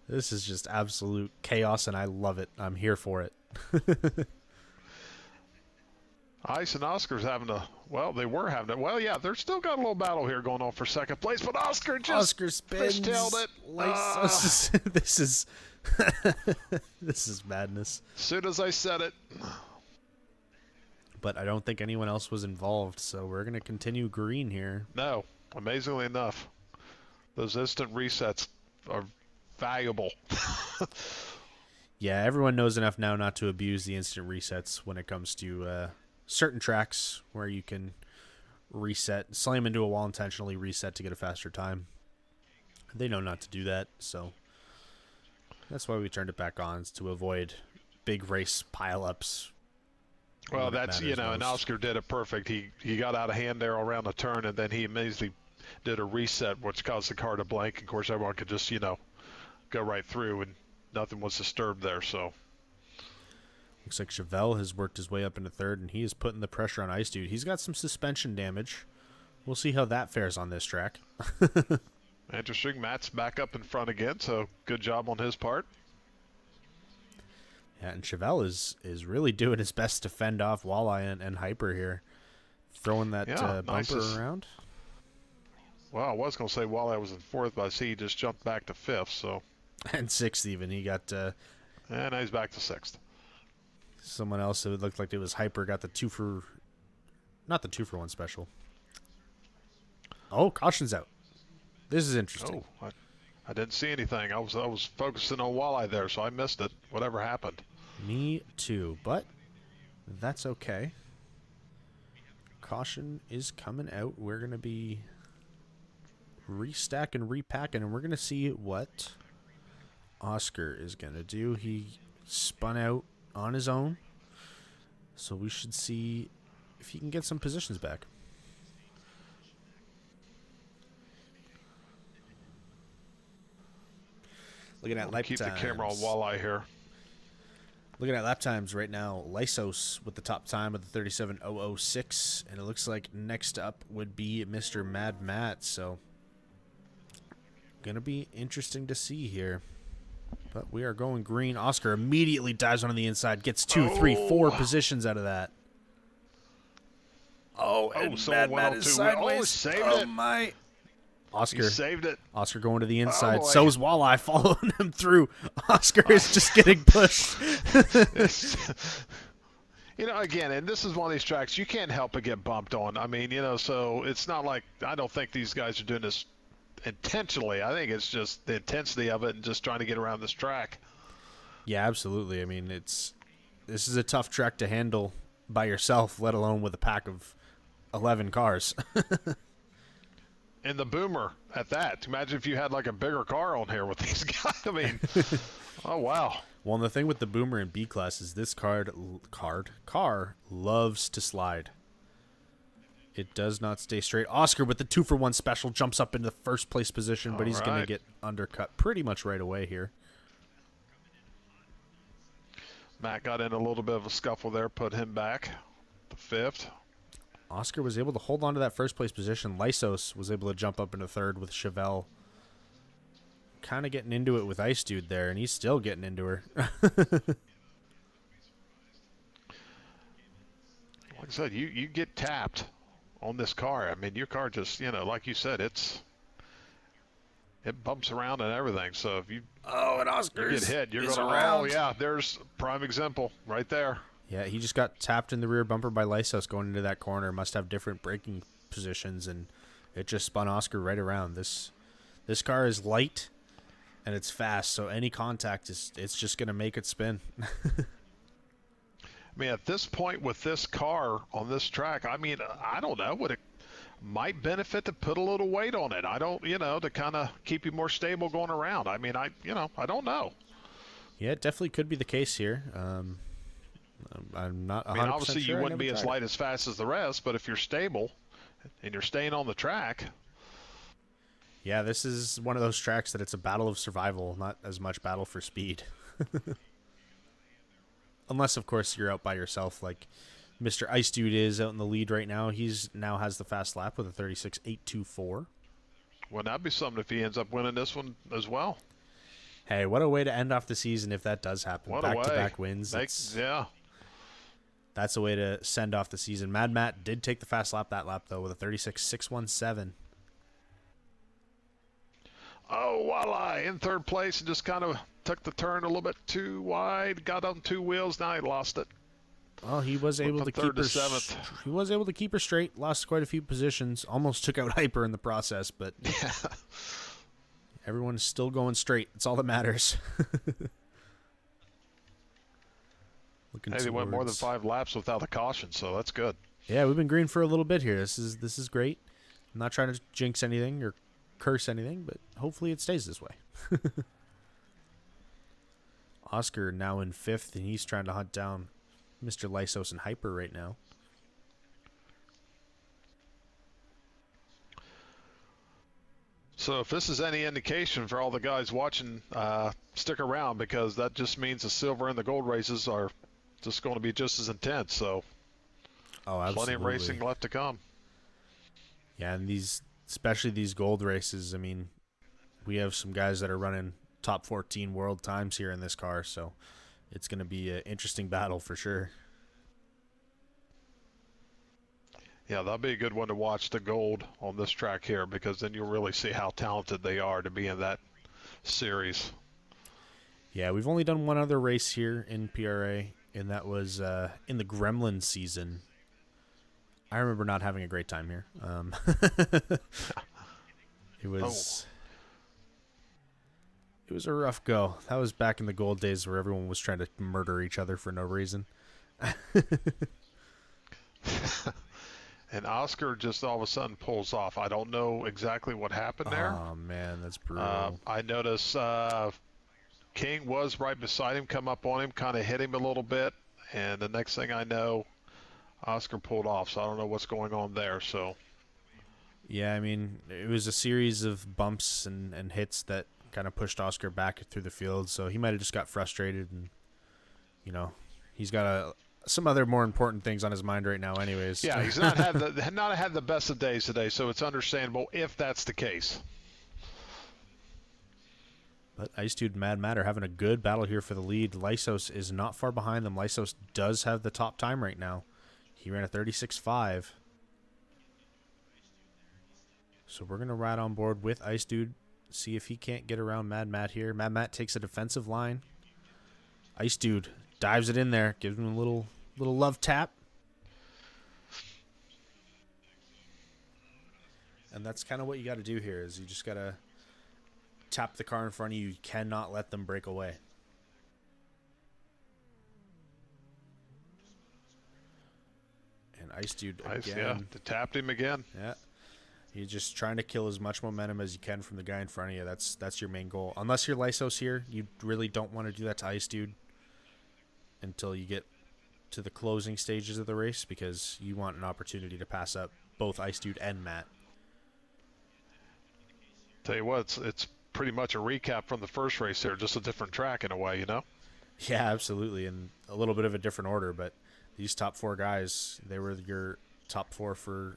This is just absolute chaos, and I love it. I'm here for it.
Ice and Oscar's having a, well, they were having it. Well, yeah, they're still got a little battle here going on for 2nd place, but Oscar
spins.
Fishtailed it.
Lysos, this is this is madness.
As soon as I said it.
But I don't think anyone else was involved, so we're going to continue green here.
No, amazingly enough. Those instant resets are valuable.
Yeah, everyone knows enough now not to abuse the instant resets when it comes to certain tracks where you can reset, slam into a wall intentionally, reset to get a faster time. They know not to do that, so that's why we turned it back on, is to avoid big race pileups.
Well, that's, you know, and Oscar did it perfect. He got out of hand there around the turn, and then he immediately did a reset, which caused the car to blank. Of course, everyone could just, you know, go right through, and nothing was disturbed there, so.
Looks like Chevelle has worked his way up into 3rd, and he is putting the pressure on Ice Dude. He's got some suspension damage. We'll see how that fares on this track.
Interesting. Matt's back up in front again, so good job on his part.
Yeah, and Chevelle is really doing his best to fend off Walleye and Hyper here. Throwing that bumper around.
Well, I was going to say Walleye was in 4th, but I see he just jumped back to 5th, so.
And 6th even. He got...
and now he's back to 6th.
Someone else, it looked like it was Hyper, got the 2 for... Not the 2-for-1 special. Oh, caution's out. This is interesting.
Oh, I didn't see anything. I was focusing on Walleye there, so I missed it. Whatever happened.
Me too, but that's okay. Caution is coming out. We're going to be restacking and repacking, and we're going to see what Oscar is going to do. He spun out on his own, so we should see if he can get some positions back. Looking at lap times.
Keep the camera on Walleye here.
Looking at lap times right now, Lysos with the top time of the 37.006, and it looks like next up would be Mr. Mad Matt, so gonna be interesting to see here. But we are going green. Oscar immediately dives on the inside, gets 2, 3, 4 positions out of that. Oh, and Mad Matt is sideways.
Saved it.
My. Oscar
He saved it.
Oscar going to the inside.
Oh,
so is Walleye following him through. Oscar is just getting pushed.
You know, again, and this is one of these tracks you can't help but get bumped on. I mean, you know, so it's not like, I don't think these guys are doing this intentionally. I think it's just the intensity of it and just trying to get around this track.
Yeah, absolutely. I mean, this is a tough track to handle by yourself, let alone with a pack of 11 cars.
And the boomer at that. Imagine if you had like a bigger car on here with these guys. I mean, oh wow.
Well, and the thing with the Boomer in B class is this car loves to slide. It does not stay straight. Oscar with the 2-for-1 special jumps up into the first place position, but he's going to get undercut pretty much right away here.
Matt got in a little bit of a scuffle there, put him back to 5th.
Oscar was able to hold on to that first place position. Lysos was able to jump up into 3rd with Chevelle. Kind of getting into it with Ice Dude there, and he's still getting into her.
Like I said, you get tapped on this car. I mean, your car just, like you said, it bumps around and everything. So if you
and Oscar's
get hit, you're going to roll. Yeah, there's prime example right there.
Yeah, he just got tapped in the rear bumper by Lysos going into that corner. Must have different braking positions, and it just spun Oscar right around. This car is light, and it's fast, so any contact it's just going to make it spin.
I mean, at this point with this car on this track, I mean, I don't know. Would it might benefit to put a little weight on it? I don't, to kind of keep you more stable going around. I mean, I don't know.
Yeah, it definitely could be the case here. I'm not 100%
I mean, obviously
sure.
you wouldn't be as light as fast as the rest, but if you're stable and you're staying on the track.
Yeah, this is one of those tracks that it's a battle of survival, not as much battle for speed. Unless, of course, you're out by yourself like Mr. Ice Dude is out in the lead right now. He's now has the fast lap with a 36.824.
Well, that'd be something if he ends up winning this one as well.
Hey, what a way to end off the season if that does happen. Back-to-back wins.
Yeah.
That's a way to send off the season. Mad Matt did take the fast lap that lap, though, with a 36.617.
Oh, voila, in 3rd place and just kind of took the turn a little bit too wide, got on 2 wheels, now he lost it.
Well, he was able to keep her 7th. He was able to keep her straight, lost quite a few positions, almost took out Hyper in the process, but
yeah.
Everyone's still going straight. It's all that matters.
They went more than 5 laps without a caution, so that's good.
Yeah, we've been green for a little bit here. This is great. I'm not trying to jinx anything or curse anything, but hopefully it stays this way. Oscar now in 5th, and he's trying to hunt down Mr. Lysos and Hyper right now.
So if this is any indication for all the guys watching, stick around, because that just means the silver and the gold races are just going to be just as intense. So plenty of racing left to come.
Yeah, and especially these gold races, I mean, we have some guys that are running top 14 world times here in this car, so it's going to be an interesting battle for sure.
Yeah, that'll be a good one to watch, the gold on this track here, because then you'll really see how talented they are to be in that series.
Yeah, we've only done one other race here in PRA, and that was in the Gremlin season. I remember not having a great time here. It was a rough go. That was back in the gold days where everyone was trying to murder each other for no reason.
And Oscar just all of a sudden pulls off. I don't know exactly what happened there.
Oh, man, that's brutal.
I noticed King was right beside him, come up on him, kind of hit him a little bit, and the next thing I know, Oscar pulled off. So I don't know what's going on there. So
yeah, I mean, it was a series of bumps and hits that kind of pushed Oscar back through the field. So he might have just got frustrated, and he's got some other more important things on his mind right now anyways.
Yeah, he's not had the best of days today, so it's understandable if that's the case.
But Ice Dude and Mad Matt are having a good battle here for the lead. Lysos is not far behind them. Lysos does have the top time right now. He ran a 36.5. So we're going to ride on board with Ice Dude, see if he can't get around Mad Matt here. Mad Matt takes a defensive line. Ice Dude dives it in there, gives him a little love tap. And that's kind of what you got to do here, is you just got to tap the car in front of you. You cannot let them break away. And Ice Dude again.
Yeah, tapped him again.
Yeah. You're just trying to kill as much momentum as you can from the guy in front of you. That's your main goal. Unless you're Lysos here, you really don't want to do that to Ice Dude until you get to the closing stages of the race, because you want an opportunity to pass up both Ice Dude and Matt.
Tell you what, it's pretty much a recap from the first race there, just a different track in a way, you know?
Yeah, absolutely, and a little bit of a different order, but these top 4 guys, they were your top 4 for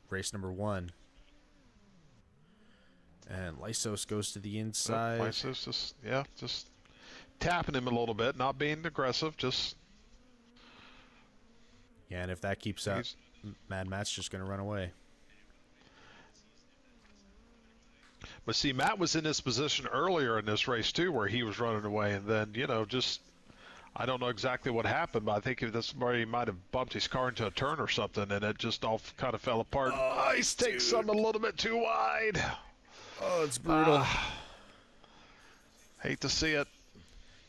race number 1. And Lysos goes to the inside.
Lysos just tapping him a little bit, not being aggressive, just...
Yeah, and if that keeps up, Mad Matt's just going to run away.
But see, Matt was in this position earlier in this race too, where he was running away, and then, you know, just... I don't know exactly what happened, but I think he might have bumped his car into a turn or something, and it just all kind of fell apart. Ice takes something a little bit too wide.
Oh, it's brutal.
Hate to see it.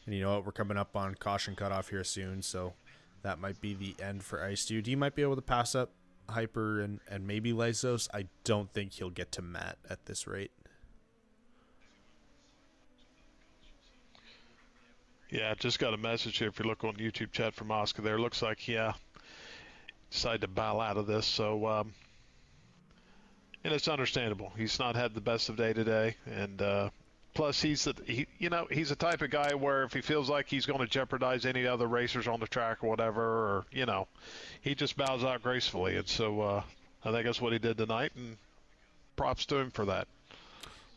And you know what? We're coming up on caution cutoff here soon, so that might be the end for Ice Dude. He might be able to pass up Hyper and maybe Lysos. I don't think he'll get to Matt at this rate.
Yeah, just got a message here if you look on YouTube chat from Oscar there. Looks like, decided to bow out of this. So, and it's understandable. He's not had the best of day today. And plus, he's a type of guy where if he feels like he's going to jeopardize any other racers on the track or whatever, or, he just bows out gracefully. And so I think that's what he did tonight. And props to him for that.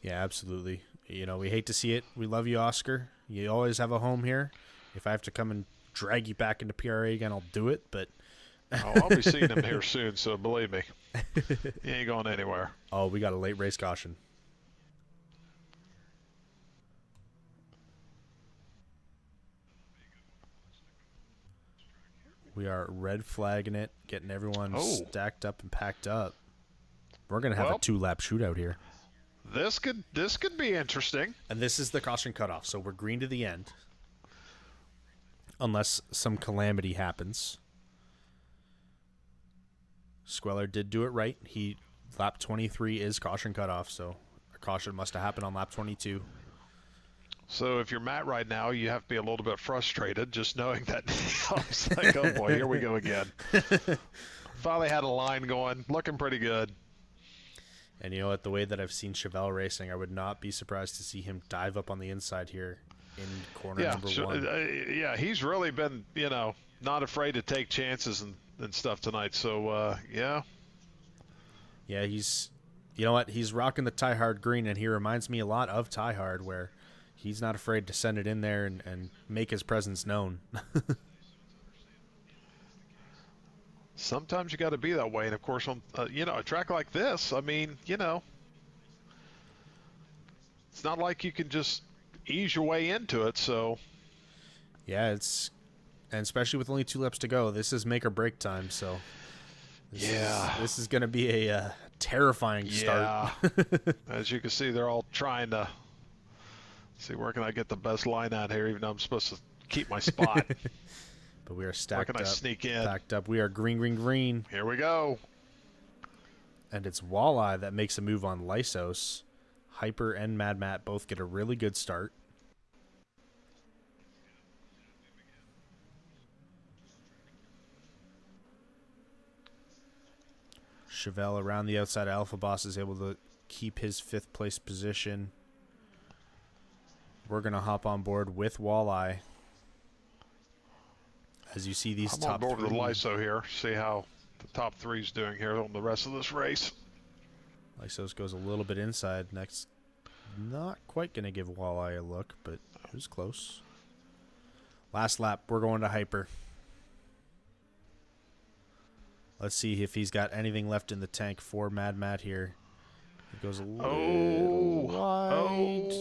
Yeah, absolutely. We hate to see it. We love you, Oscar. You always have a home here. If I have to come and drag you back into PRA again, I'll do it. But
I'll be seeing him here soon, so believe me. He ain't going anywhere.
Oh, we got a late race caution. We are red flagging it, getting everyone stacked up and packed up. We're going to have a 2-lap shootout here.
This could be interesting.
And this is the caution cutoff, so we're green to the end. Unless some calamity happens. Squeller did do it right. Lap 23 is caution cutoff, so a caution must have happened on lap 22.
So if you're Matt right now, you have to be a little bit frustrated just knowing that. I was like, oh boy, here we go again. Finally had a line going, looking pretty good.
And you know what? The way that I've seen Chevelle racing, I would not be surprised to see him dive up on the inside here in corner number 1.
Yeah, he's really been, not afraid to take chances and stuff tonight. So, yeah.
Yeah, he's, you know what? He's rocking the Tie Hard green, and he reminds me a lot of Tie Hard, where he's not afraid to send it in there and make his presence known.
Sometimes you got to be that way, and of course, on a track like this, I mean, it's not like you can just ease your way into it. So,
yeah, and especially with only 2 laps to go, this is make or break time. So, this is going to be a terrifying start.
As you can see, they're all trying to see where can I get the best line out here, even though I'm supposed to keep my spot.
But we are stacked up.
Where can I sneak in?
Stacked up. We are green, green, green.
Here we go.
And it's Walleye that makes a move on Lysos. Hyper and Mad Matt both get a really good start. Chevelle around the outside. Alpha Boss is able to keep his 5th place position. We're going to hop on board with Walleye. As you see these top 3.
I'm on board with Lyso here. See how the top 3's doing here on the rest of this race.
Lysos goes a little bit inside. Next, not quite going to give Walleye a look, but it was close. Last lap, we're going to Hyper. Let's see if he's got anything left in the tank for Mad Matt here. It goes a little wide.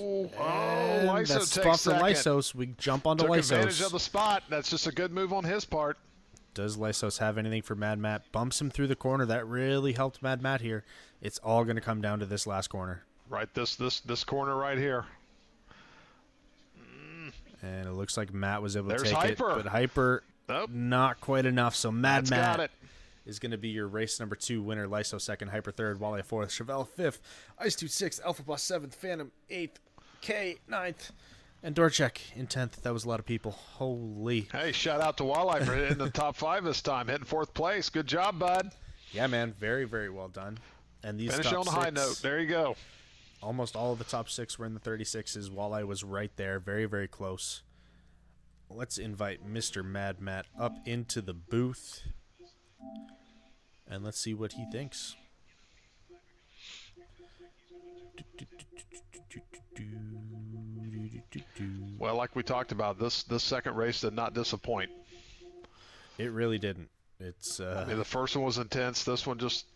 Lyso
that's spot for Lysos. We jump onto
Took
Lysos.
advantage of the spot. That's just a good move on his part.
Does Lysos have anything for Mad Matt? Bumps him through the corner. That really helped Mad Matt here. It's all going to come down to this last corner.
Right, this corner right here.
And it looks like Matt was able to
There's
take
Hyper.
it. But Hyper, not quite enough. So Mad Matt
got it.
is going to be your race number 2 winner. Lyso 2nd, Hyper 3rd, Wally 4th, Chevelle 5th, Ice Dude 6th, Alpha Boss 7th, Phantom 8th, K 9th, and Dorchek in 10th. That was a lot of people. Holy.
Hey, shout out to Walleye for hitting the top 5 this time, hitting 4th place. Good job, bud.
Yeah, man. Very, very well done. And these
Finish
top
on a high note. There you go.
Almost all of the top 6 were in the 36s. Walleye was right there. Very, very close. Let's invite Mr. Mad Matt up into the booth. And let's see what he thinks.
Well, like we talked about, this second race did not disappoint.
It really didn't. It's
I mean, the first one was intense. This one just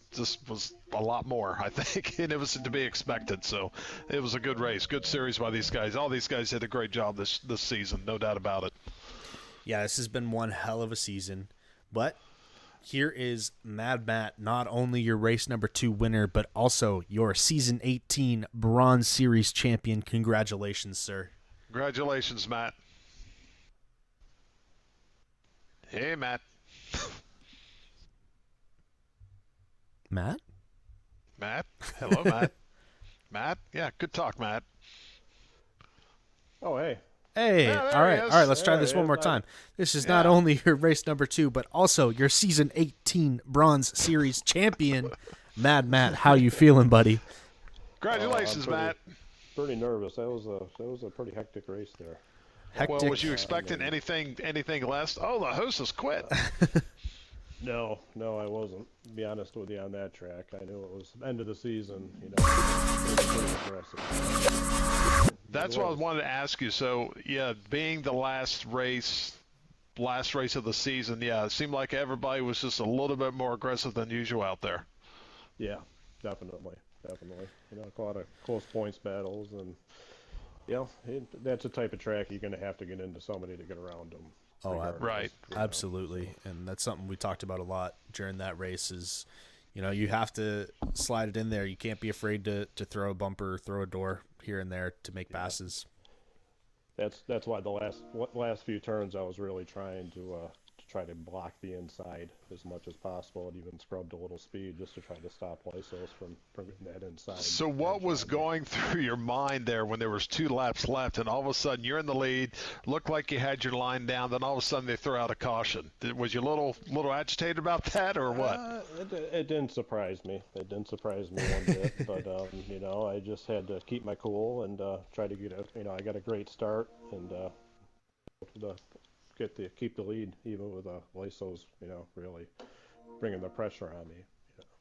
was a lot more, I think, and it was to be expected. So it was a good race, good series by these guys. All these guys did a great job this season, no doubt about it.
Yeah, this has been one hell of a season. But here is Mad Matt, not only your race number 2 winner, but also your season 18 Bronze Series champion. Congratulations, sir.
Congratulations, Matt. Hey, Matt.
Matt?
Matt? Hello, Matt. Matt? Yeah, good talk, Matt.
Oh, hey.
Hey,
Yeah,
all right, let's try
There
this
he
one
is.
more time. This is not only your race number 2, but also your season 18 Bronze Series champion. Mad Matt, how you feeling, buddy?
Congratulations,
I'm
Matt.
Pretty nervous. That was a pretty hectic race there.
Hectic.
Well, was you expecting anything less? Oh, the hostess quit.
No, I wasn't. To be honest with you, on that track, I knew it was end of the season. It was pretty aggressive.
That's what I wanted to ask you. So, yeah, being the last race of the season, yeah, it seemed like everybody was just a little bit more aggressive than usual out there.
Yeah, definitely. A lot of close points battles, and that's the type of track you're going to have to get into somebody to get around them.
Oh,
right.
Absolutely. And that's something we talked about a lot during that race is, you have to slide it in there. You can't be afraid to throw a bumper, throw a door here and there to make passes.
That's why the last few turns I was really trying to try to block the inside as much as possible, and even scrubbed a little speed just to try to stop Lysos from getting that inside.
So what was going through your mind there when there was 2 laps left, and all of a sudden you're in the lead, looked like you had your line down, then all of a sudden they throw out a caution? Was you a little agitated about that, or what?
It didn't surprise me. It didn't surprise me one bit. But I just had to keep my cool and try to get I got a great start and keep the lead, even with Lysos, really bringing the pressure on me.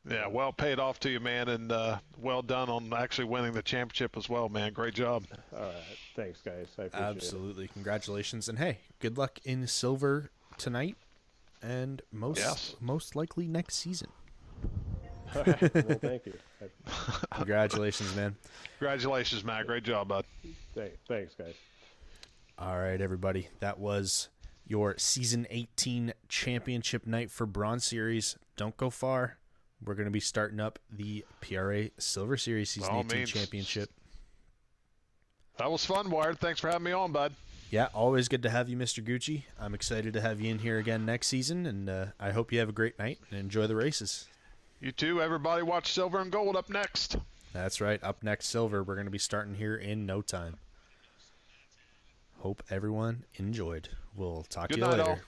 Yeah, well paid off to you, man, and well done on actually winning the championship as well, man. Great job.
All right, thanks, guys. I appreciate
Absolutely. Congratulations. And hey, good luck in silver tonight and most likely next season.
it. All right, well, thank you.
Congratulations, man.
Congratulations, Matt. Great job, bud.
Thanks, guys.
All right, everybody. That was your season 18 championship night for Bronze Series. Don't go far. We're going to be starting up the PRA Silver Series season 18 championship.
That was fun, Wired. Thanks for having me on, bud.
Yeah, always good to have you, Mr. Gucci. I'm excited to have you in here again next season, and I hope you have a great night and enjoy the races.
You too. Everybody watch Silver and Gold up next.
That's right. Up next, Silver. We're going to be starting here in no time. Hope everyone enjoyed. We'll talk to you later.
All.